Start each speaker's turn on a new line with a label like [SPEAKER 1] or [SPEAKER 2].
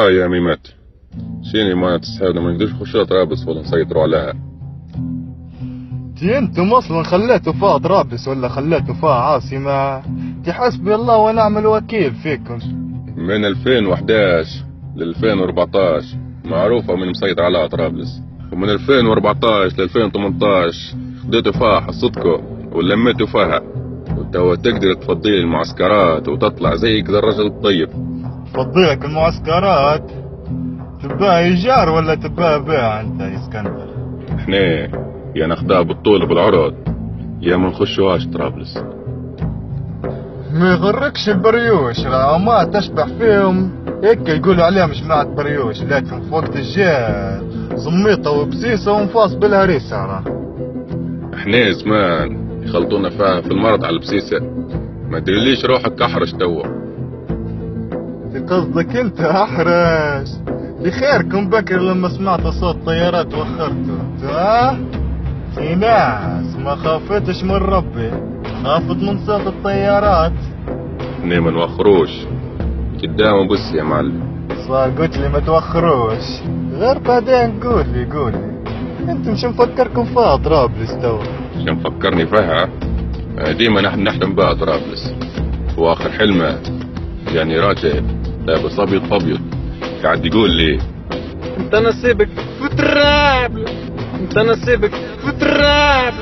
[SPEAKER 1] يا ميمات، شيني ما تستحقنا ما نقدرش نخش طرابلس ولا نسيطروا عليها.
[SPEAKER 2] تي انتم اصلا خليتوا فيها طرابلس ولا خليتوا فيها عاصمة؟ تي حسبي الله ونعم الوكيل فيكم.
[SPEAKER 1] من 2011 ل 2014 معروفة من مسيطر عليها طرابلس، ومن 2014 ل 2018 خديتوا فيها حصتكم ولميتوا فيها، وتوا تقدر تفضي المعسكرات وتطلع زي كذا الرجل الطيب.
[SPEAKER 2] فضيلك المعسكرات؟ تباها ايجار ولا تباها بيع انت يا اسكندر؟
[SPEAKER 1] احنا يا ناخدها بالطول وبالعرض يا ما نخشوهاش طرابلس.
[SPEAKER 2] ما يغركش البريوش، راه ما تشبح فيهم هيك يقولوا عليها جماعة بريوش، لكن في وقت الجاد زميطة وبسيسة ونفاص بالهريسة راه.
[SPEAKER 1] احنا زمان يخلطونا فيها في المرض على البسيسة، ما تدريليش روحك كحرش توا.
[SPEAKER 2] قصدك انت احرج؟ بخيركم بكر لما سمعت صوت طيارات وخرتوا، ها؟ في ناس ما خافتش من ربي، خافت من صوت الطيارات.
[SPEAKER 1] احنا ما نوخروش قدامه بس يا معلم.
[SPEAKER 2] صار قلت لي ما توخروش، غير بعدين قولي انتم شو مفكركم فيها طرابلس توا؟
[SPEAKER 1] عشان فكرني فيها ديما نحن نحلم بها طرابلس، واخر حلمه يعني راجل لابس ابيض فابيض قاعد يقول لي
[SPEAKER 2] انت نصيبك في طرابلس، انت نصيبك في طرابلس.